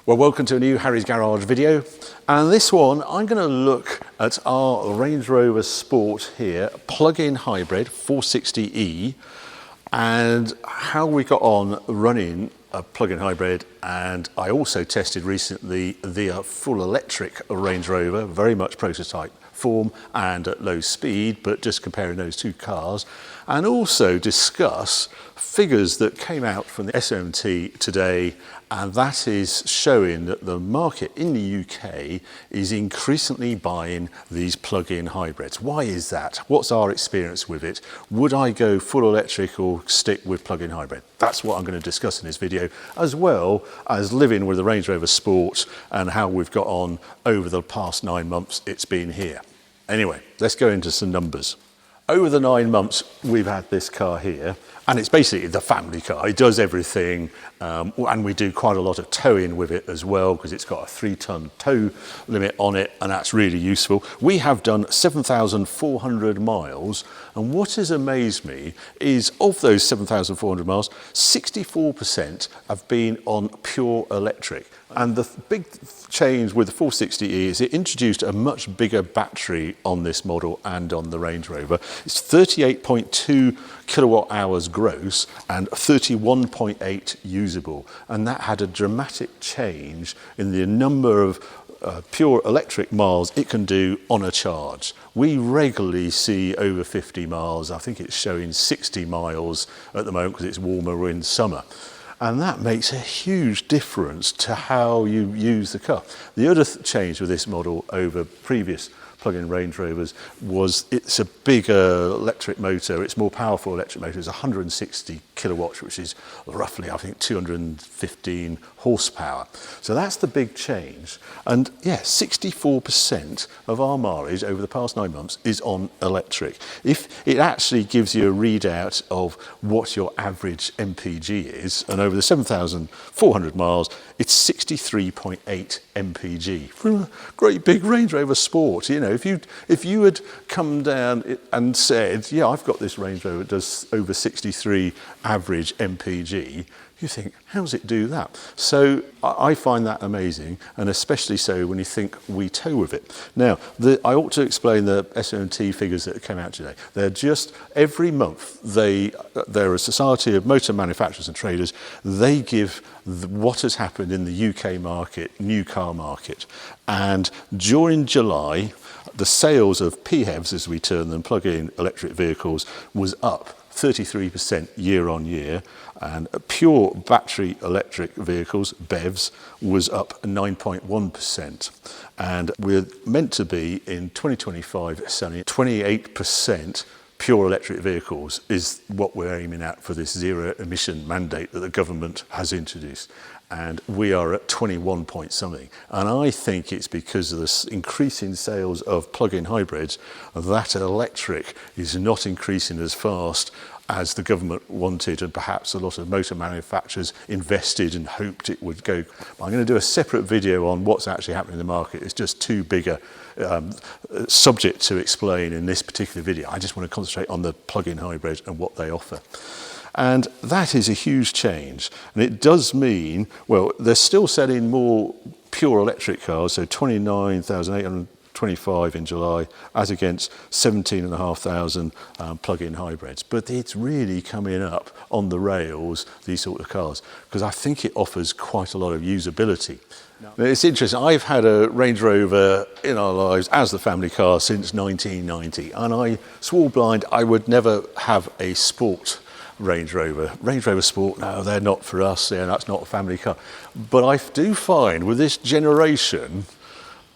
Well, welcome to a new Harry's Garage video, and this one I'm going to look at our Range Rover Sport here, plug-in hybrid 460e, and how we got on running a plug-in hybrid. And I also tested recently the full electric Range Rover, very much prototype form and at low speed, but just comparing those two cars, and also discuss figures that came out from the SMT today, and that is showing that the market in the UK is increasingly buying these plug-in hybrids. Why is that? What's our experience with it? Would I go full electric or stick with plug-in hybrid? That's what I'm going to discuss in this video, as well as living with the Range Rover Sport and how we've got on over the past 9 months it's been here. Anyway, let's go into some numbers. Over the 9 months we've had this car here, and it's basically the family car. It does everything, and we do quite a lot of towing with it as well, because it's got a 3-ton tow limit on it, and that's really useful. We have done 7,400 miles, and what has amazed me is of those 7,400 miles, 64% have been on pure electric. And the big change with the 460e is it introduced a much bigger battery on this model and on the Range Rover. It's 38.2 kilowatt hours gross and 31.8 usable. And that had a dramatic change in the number of pure electric miles it can do on a charge. We regularly see over 50 miles. I think it's showing 60 miles at the moment because it's warmer in summer. And that makes a huge difference to how you use the car. The other change with this model over previous plug-in Range Rovers was it's a bigger electric motor. It's more powerful electric motor. It's 160 kilowatts, which is roughly, I think, 215 horsepower. So that's the big change. And yeah, 64% of our mileage over the past 9 months is on electric. If it actually gives you a readout of what your average MPG is, and over the 7,400 miles, it's 63.8 MPG for a great big Range Rover Sport. You know, if you had come down and said, yeah, I've got this Range Rover that does over 63 average MPG, you think, how does it do that? So I find that amazing, and especially so when you think we tow with it. Now, I ought to explain the SMT figures that came out today. They're just, every month, they're a society of motor manufacturers and traders. They give what has happened in the UK market, new car market. And during July, the sales of PHEVs, as we term them, plug-in electric vehicles, was up 33% year on year, and pure battery electric vehicles, BEVs, was up 9.1%. And we're meant to be in 2025 selling 28% pure electric vehicles is what we're aiming at for this zero emission mandate that the government has introduced. And we are at 21 point something. And I think it's because of the increasing sales of plug-in hybrids that electric is not increasing as fast as the government wanted, and perhaps a lot of motor manufacturers invested and hoped it would go. I'm going to do a separate video on what's actually happening in the market. It's just too big a subject to explain in this particular video. I just want to concentrate on the plug-in hybrid and what they offer. And that is a huge change. And it does mean, well, they're still selling more pure electric cars, so 29,825 in July, as against 17,500 plug-in hybrids. But it's really coming up on the rails, these sort of cars, because I think it offers quite a lot of usability. No. It's interesting, I've had a Range Rover in our lives as the family car since 1990, and I swore blind I would never have a sport Range Rover Sport. No, they're not for us. Yeah, that's not a family car. But I do find with this generation,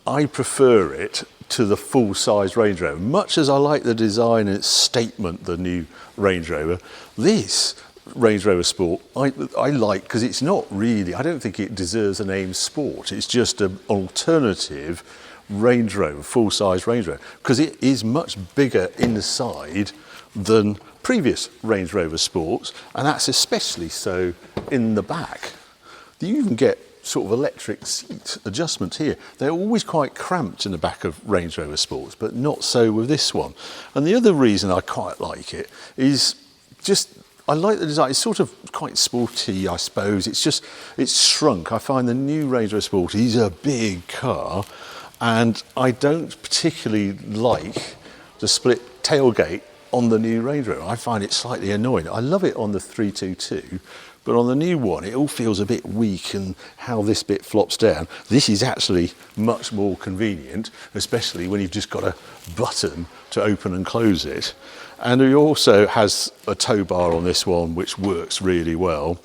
I prefer it to the full-size Range Rover. Much as I like the design and its statement, the new Range Rover, this Range Rover Sport I like because it's not really, I don't think it deserves the name Sport. It's just an alternative Range Rover, full-size Range Rover, because it is much bigger inside than previous Range Rover Sports, and that's especially so in the back. You even get sort of electric seat adjustments here. They're always quite cramped in the back of Range Rover Sports, but not so with this one. And the other reason I quite like it is just I like the design. It's sort of quite sporty, I suppose. It's shrunk. I find the new Range Rover Sport is a big car, and I don't particularly like the split tailgate on the new Range Rover. I find it slightly annoying. I love it on the 322, but on the new one, it all feels a bit weak, and how this bit flops down. This is actually much more convenient, especially when you've just got a button to open and close it. And it also has a tow bar on this one, which works really well.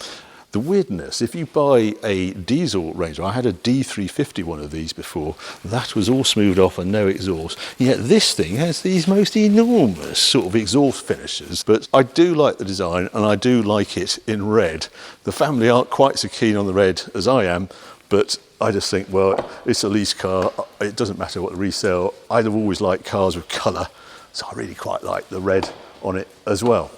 The weirdness, if you buy a diesel Range Rover, I had a D350 one of these before, that was all smoothed off and no exhaust, yet this thing has these most enormous sort of exhaust finishes. But I do like the design, and I do like it in red. The family aren't quite so keen on the red as I am, but I just think, well, it's a lease car, it doesn't matter what the resale. I've always liked cars with colour, so I really quite like the red on it as well.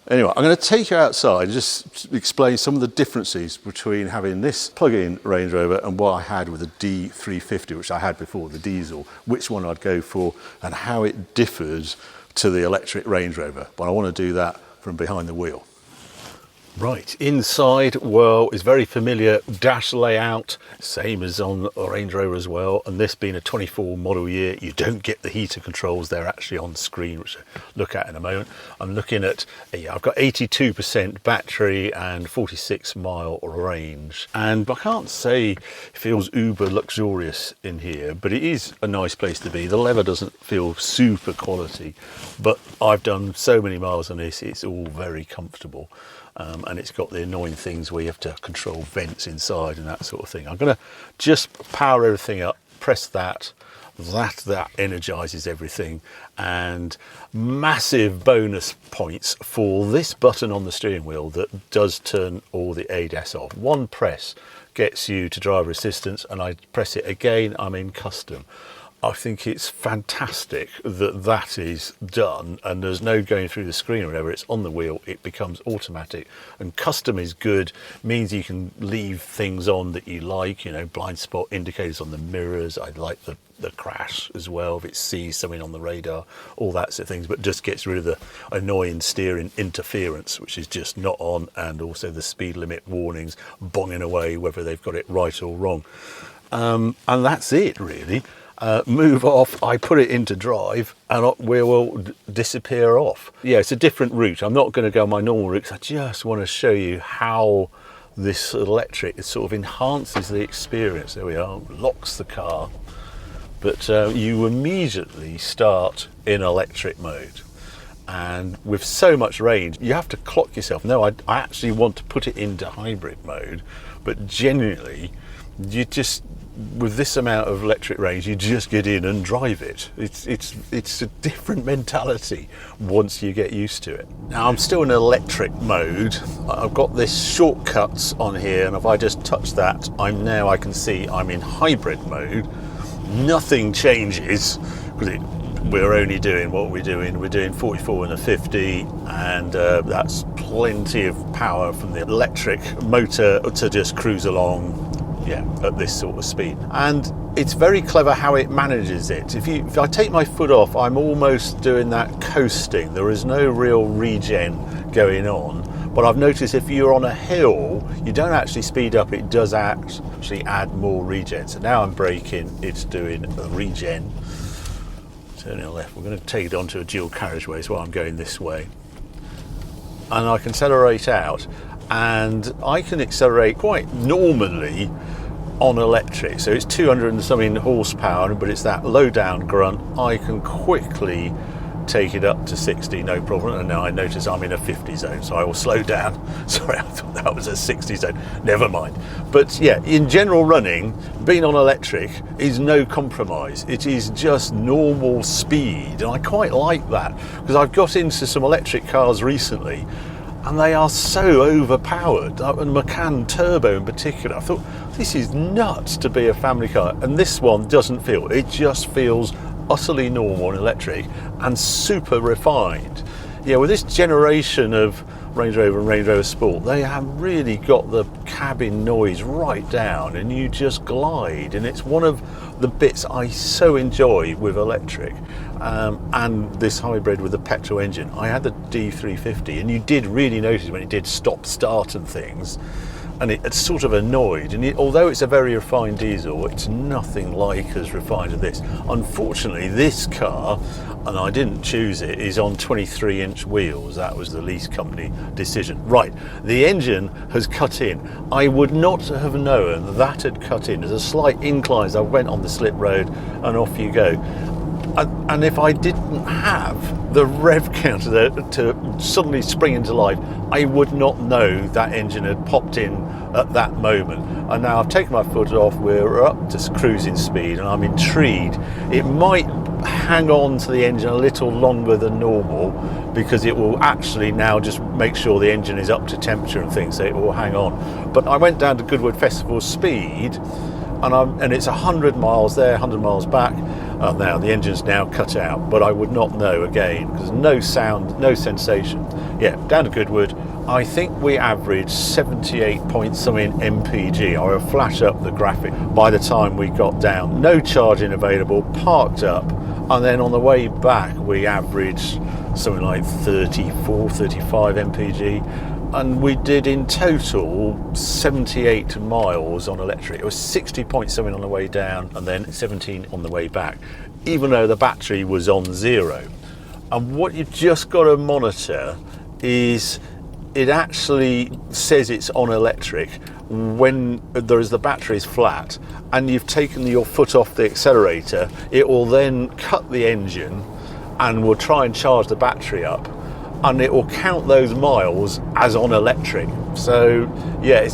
Anyway, I'm going to take you outside and just explain some of the differences between having this plug-in Range Rover and what I had with the D350, which I had before, the diesel, which one I'd go for and how it differs to the electric Range Rover. But I want to do that from behind the wheel. Right, inside, well, is very familiar dash layout, same as on a Range Rover as well, and this being a 24 model year, you don't get the heater controls, they're actually on screen, which I'll look at in a moment. I'm looking at, I've got 82% battery and 46 mile range, and I can't say it feels uber luxurious in here, but it is a nice place to be. The leather doesn't feel super quality, but I've done so many miles on this, it's all very comfortable. And it's got the annoying things where you have to control vents inside and that sort of thing. I'm going to just power everything up, press that energizes everything, and massive bonus points for this button on the steering wheel that does turn all the ADAS off. One press gets you to driver assistance, and I press it again, I'm in custom. I think it's fantastic that that is done, and there's no going through the screen or whatever. It's on the wheel, it becomes automatic, and custom is good, means you can leave things on that you like, you know, blind spot indicators on the mirrors. I like the crash as well, if it sees something on the radar, all that sort of things, but just gets rid of the annoying steering interference, which is just not on, and also the speed limit warnings bonging away whether they've got it right or wrong. And that's it really. Move off, I put it into drive, and we will disappear off. Yeah, it's a different route. I'm not going to go my normal route, because I just want to show you how this electric, it sort of enhances the experience. There we are, locks the car, but you immediately start in electric mode. And with so much range, you have to clock yourself. No, I actually want to put it into hybrid mode, but genuinely, you just, with this amount of electric range, you just get in and drive it. It's a different mentality once you get used to it. Now I'm still in electric mode. I've got this shortcuts on here, and if I just touch that, I can see I'm in hybrid mode. Nothing changes, because we're only doing what we're doing. We're doing 44 and a 50, and that's plenty of power from the electric motor to just cruise along, yeah, at this sort of speed. And it's very clever how it manages it. If I take my foot off, I'm almost doing that coasting. There is no real regen going on. But I've noticed if you're on a hill, you don't actually speed up, it does actually add more regen. So now I'm braking, it's doing a regen. Turning left, we're going to take it onto a dual carriageway, so I'm going this way. And I can accelerate out, and I can accelerate quite normally on electric. So it's 200 and something horsepower, but it's that low down grunt. I can quickly take it up to 60, no problem. And now I notice I'm in a 50 zone, so I will slow down. Sorry, I thought that was a 60 zone. Never mind. But yeah, in general running, being on electric is no compromise. It is just normal speed, and I quite like that, because I've got into some electric cars recently, and they are so overpowered, and Macan Turbo in particular. I thought, this is nuts to be a family car, and this one doesn't feel. It just feels utterly normal and electric, and super refined. Yeah, with this generation of Range Rover and Range Rover Sport, they have really got the cabin noise right down, and you just glide, and it's one of the bits I so enjoy with electric, and this hybrid with the petrol engine. I had the D350, and you did really notice when it did stop start and things, and it's sort of annoyed, and although it's a very refined diesel, it's nothing like as refined as this. Unfortunately, this car, and I didn't choose it, is on 23-inch wheels. That was the lease company decision. Right, the engine has cut in. I would not have known that had cut in. There's a slight incline as I went on the slip road, and off you go. And if I didn't have the rev counter to suddenly spring into life, I would not know that engine had popped in at that moment. And now I've taken my foot off, we're up to cruising speed, and I'm intrigued. It might hang on to the engine a little longer than normal, because it will actually now just make sure the engine is up to temperature and things, so it will hang on. But I went down to Goodwood Festival speed, and it's 100 miles there, 100 miles back. Now the engine's now cut out, but I would not know again, because no sound, no sensation. Yeah, down to Goodwood, I think we averaged 78 point something mpg. I will flash up the graphic by the time we got down. No charging available, parked up, and then on the way back we averaged something like 34, 35 mpg. And we did in total 78 miles on electric. It was 60 point something on the way down, and then 17 on the way back, even though the battery was on 0. And what you've just got to monitor is it actually says it's on electric when the battery is flat and you've taken your foot off the accelerator. It will then cut the engine and will try and charge the battery up, and it will count those miles as on electric. So yeah,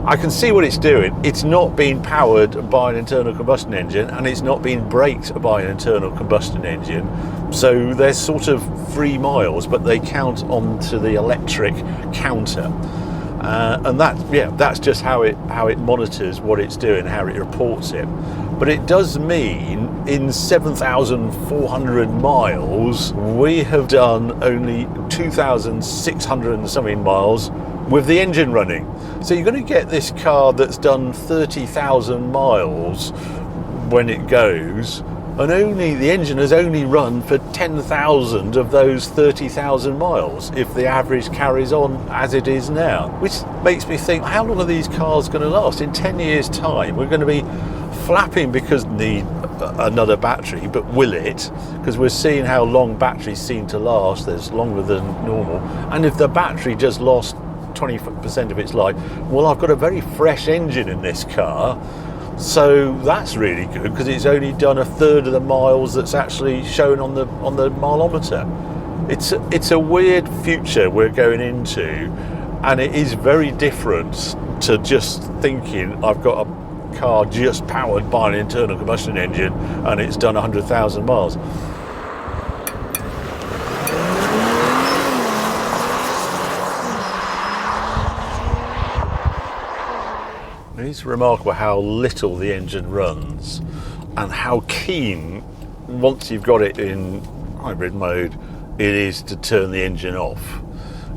I can see what it's doing. It's not being powered by an internal combustion engine, and it's not being braked by an internal combustion engine. So they're sort of free miles, but they count onto the electric counter. And that's just how it monitors what it's doing, how it reports it. But it does mean in 7,400 miles, we have done only 2,600 and something miles with the engine running. So you're going to get this car that's done 30,000 miles when it goes, and the engine has only run for 10,000 of those 30,000 miles if the average carries on as it is now. Which makes me think, how long are these cars going to last? In 10 years' time, we're going to be flapping because need another battery, but will it? Because we're seeing how long batteries seem to last. There's longer than normal. And if the battery just lost 20% of its life, well, I've got a very fresh engine in this car. So that's really good, because it's only done a third of the miles that's actually shown on the mileometer. It's a weird future we're going into, and it is very different to just thinking I've got a car just powered by an internal combustion engine and it's done 100,000 miles. It's remarkable how little the engine runs, and how keen, once you've got it in hybrid mode, it is to turn the engine off.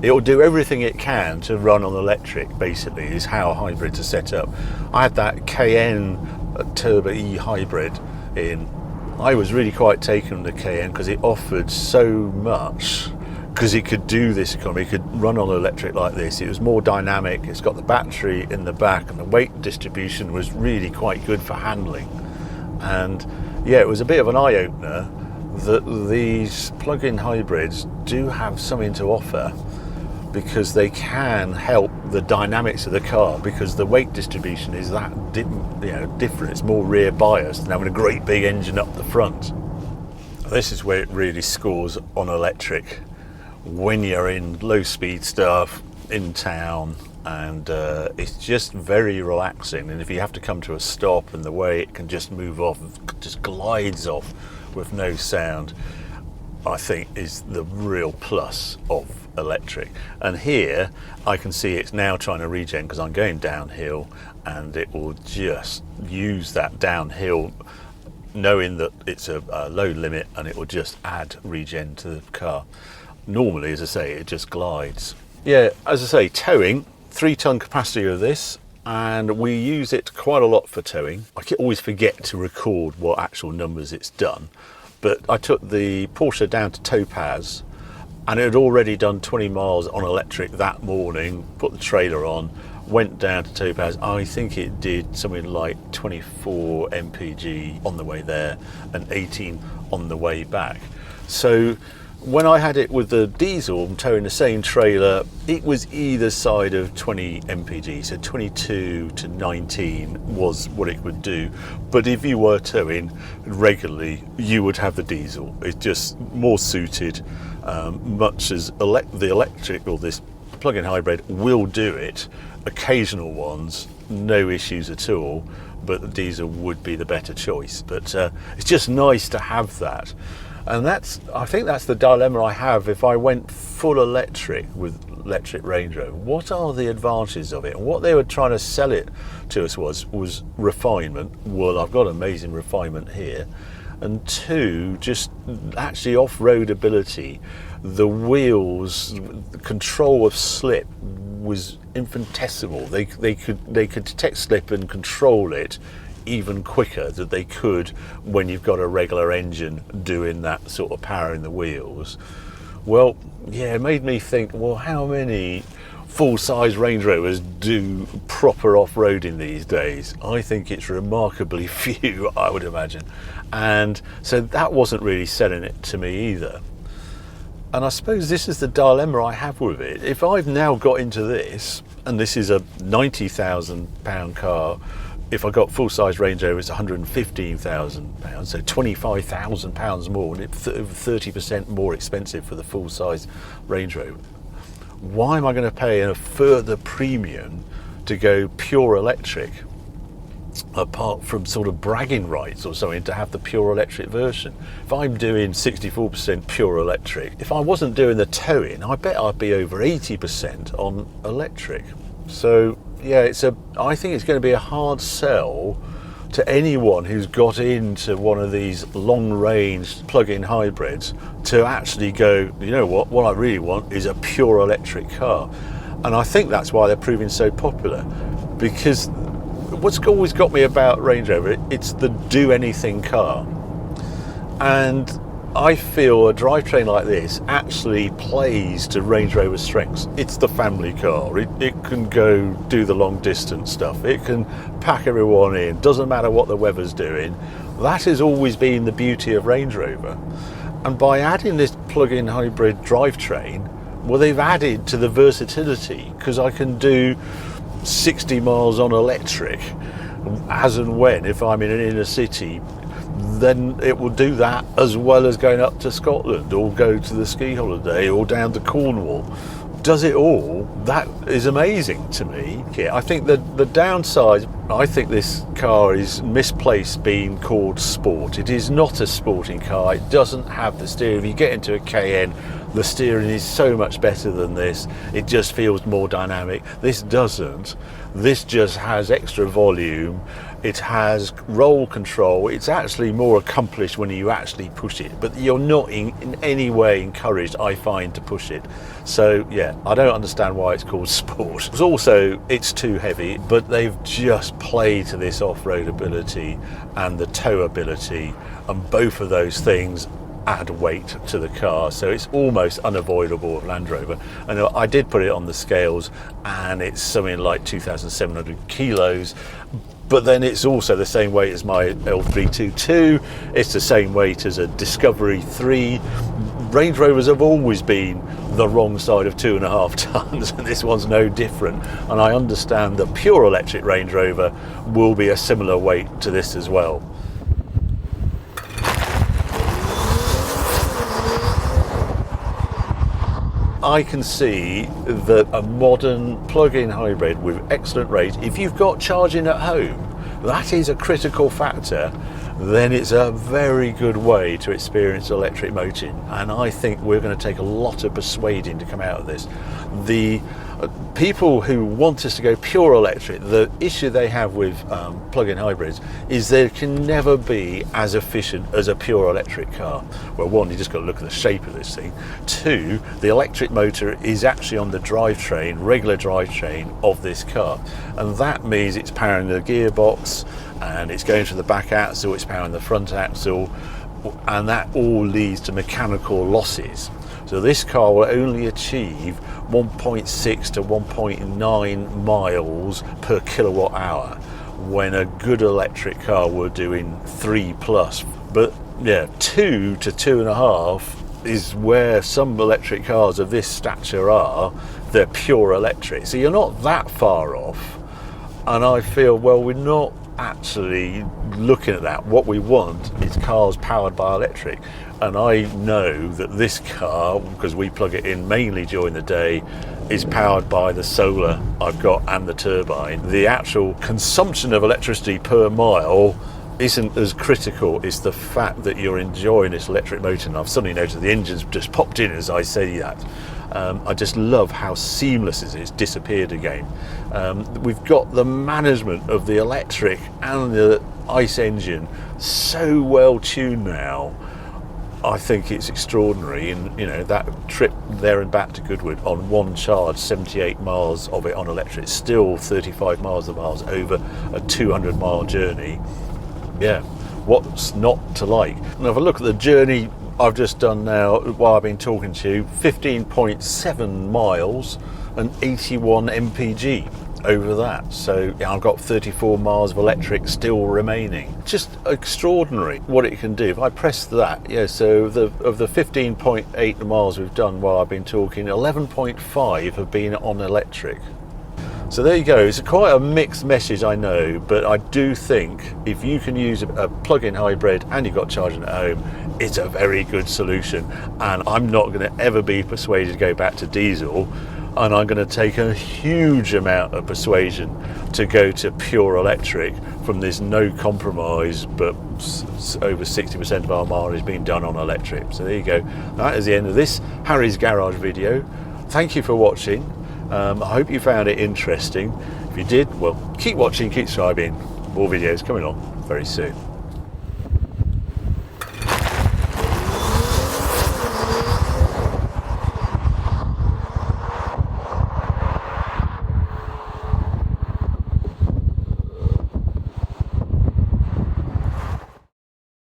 It will do everything it can to run on electric, basically, is how hybrids are set up. I had that Cayenne Turbo E hybrid in. I was really quite taken with the Cayenne because it offered so much, because it could do this economy, it could run on electric like this. It was more dynamic, it's got the battery in the back, and the weight distribution was really quite good for handling. And yeah, it was a bit of an eye-opener that these plug-in hybrids do have something to offer, because they can help the dynamics of the car, because the weight distribution is that different. It's more rear biased than having a great big engine up the front. This is where it really scores on electric. When you're in low speed stuff in town, and it's just very relaxing, and if you have to come to a stop, and the way it can just move off, just glides off with no sound, I think is the real plus of electric. And here I can see it's now trying to regen, because I'm going downhill, and it will just use that downhill knowing that it's a low limit, and it will just add regen to the car. normally, as I say, it just glides. Yeah, as I say, towing, 3-ton capacity of this, and we use it quite a lot for towing. I always forget to record what actual numbers it's done, but I took the Porsche down to Topaz, and it had already done 20 miles on electric that morning, put the trailer on, went down to Topaz. I think it did something like 24 mpg on the way there and 18 on the way back. So when I had it with the diesel and towing the same trailer, it was either side of 20 mpg, so 22 to 19 was what it would do. But if you were towing regularly, you would have the diesel. It's just more suited, much as the electric or this plug-in hybrid will do it. Occasional ones, no issues at all, but the diesel would be the better choice. But it's just nice to have that. And I think that's the dilemma I have if I went full electric with Electric Range Rover. What are the advantages of it? And what they were trying to sell it to us was refinement. Well, I've got amazing refinement here. And 2, just actually off-road ability. The wheels, the control of slip was infinitesimal. They could detect slip and control it even quicker than they could when you've got a regular engine doing that sort of power in the wheels. Well, yeah, it made me think, well, how many full-size Range Rovers do proper off-roading these days? I think it's remarkably few, I would imagine. And so that wasn't really selling it to me either. And I suppose this is the dilemma I have with it. If I've now got into this, and this is a £90,000 car, if I got full-size Range Rover, it's £115,000, so £25,000 more, and it's 30% more expensive for the full-size Range Rover. Why am I going to pay a further premium to go pure electric, apart from sort of bragging rights or something to have the pure electric version? If I'm doing 64% pure electric, if I wasn't doing the towing, I bet I'd be over 80% on electric. So yeah, I think it's going to be a hard sell to anyone who's got into one of these long-range plug-in hybrids to actually go, you know what I really want is a pure electric car. And I think that's why they're proving so popular, because what's always got me about Range Rover, it's the do-anything car. And I feel a drivetrain like this actually plays to Range Rover's strengths. It's the family car. It can go do the long distance stuff. It can pack everyone in. Doesn't matter what the weather's doing. That has always been the beauty of Range Rover. And by adding this plug-in hybrid drivetrain, well, they've added to the versatility, because I can do 60 miles on electric as and when, if I'm in an inner city, then it will do that as well as going up to Scotland or go to the ski holiday or down to Cornwall. Does it all. That is amazing to me. Yeah, I think that the downside, I think this car is misplaced being called sport. It is not a sporting car. It doesn't have the steering. If you get into a Cayenne, the steering is so much better than this. It just feels more dynamic. This doesn't. This just has extra volume. It has roll control. It's actually more accomplished when you actually push it, but you're not in any way encouraged, I find, to push it. So yeah, I don't understand why it's called sport. Also, it's too heavy, but they've just played to this off-road ability and the tow ability, and both of those things add weight to the car, so it's almost unavoidable of Land Rover. And I did put it on the scales, and it's something like 2,700 kilos, but then it's also the same weight as my L322. It's the same weight as a Discovery 3. Range Rovers have always been the wrong side of 2.5 tons, and this one's no different. And I understand that pure electric Range Rover will be a similar weight to this as well. I can see that a modern plug-in hybrid with excellent range, if you've got charging at home, that is a critical factor. then it's a very good way to experience electric motoring. And I think we're going to take a lot of persuading to come out of this. The people who want us to go pure electric, the issue they have with plug-in hybrids is they can never be as efficient as a pure electric car. Well, one, you just got to look at the shape of this thing. Two, the electric motor is actually on the drivetrain, regular drivetrain of this car, and that means it's powering the gearbox, and it's going to the back axle, it's powering the front axle, and that all leads to mechanical losses. So this car will only achieve 1.6 to 1.9 miles per kilowatt hour, when a good electric car will do in 3+. But yeah, 2 to 2.5 is where some electric cars of this stature are. They're pure electric. So you're not that far off. And I feel, well, we're not actually looking at that. What we want is cars powered by electric. And I know that this car, because we plug it in mainly during the day, is powered by the solar I've got and the turbine. The actual consumption of electricity per mile isn't as critical. It's the fact that you're enjoying this electric motor. And I've suddenly noticed the engine's just popped in as I say that. I just love how seamless it is. It's disappeared again. We've got the management of the electric and the ICE engine so well tuned now. I think it's extraordinary. And you know, that trip there and back to Goodwood on one charge, 78 miles of it on electric, still 35 miles over a 200-mile journey. Yeah, what's not to like? And if I look at the journey I've just done now while I've been talking to you, 15.7 miles and 81 mpg over that. So yeah, I've got 34 miles of electric still remaining. Just extraordinary what it can do. If I press that, yeah, so of the 15.8 miles we've done while I've been talking, 11.5 have been on electric. So there you go. It's quite a mixed message, I know, but I do think if you can use a plug-in hybrid and you've got charging at home, it's a very good solution. And I'm not going to ever be persuaded to go back to diesel, and I'm going to take a huge amount of persuasion to go to pure electric from this no compromise, but over 60% of our mileage being done on electric. So there you go. That is the end of this Harry's Garage video. Thank you for watching. I hope you found it interesting. If you did, well, keep watching, keep subscribing. More videos coming on very soon.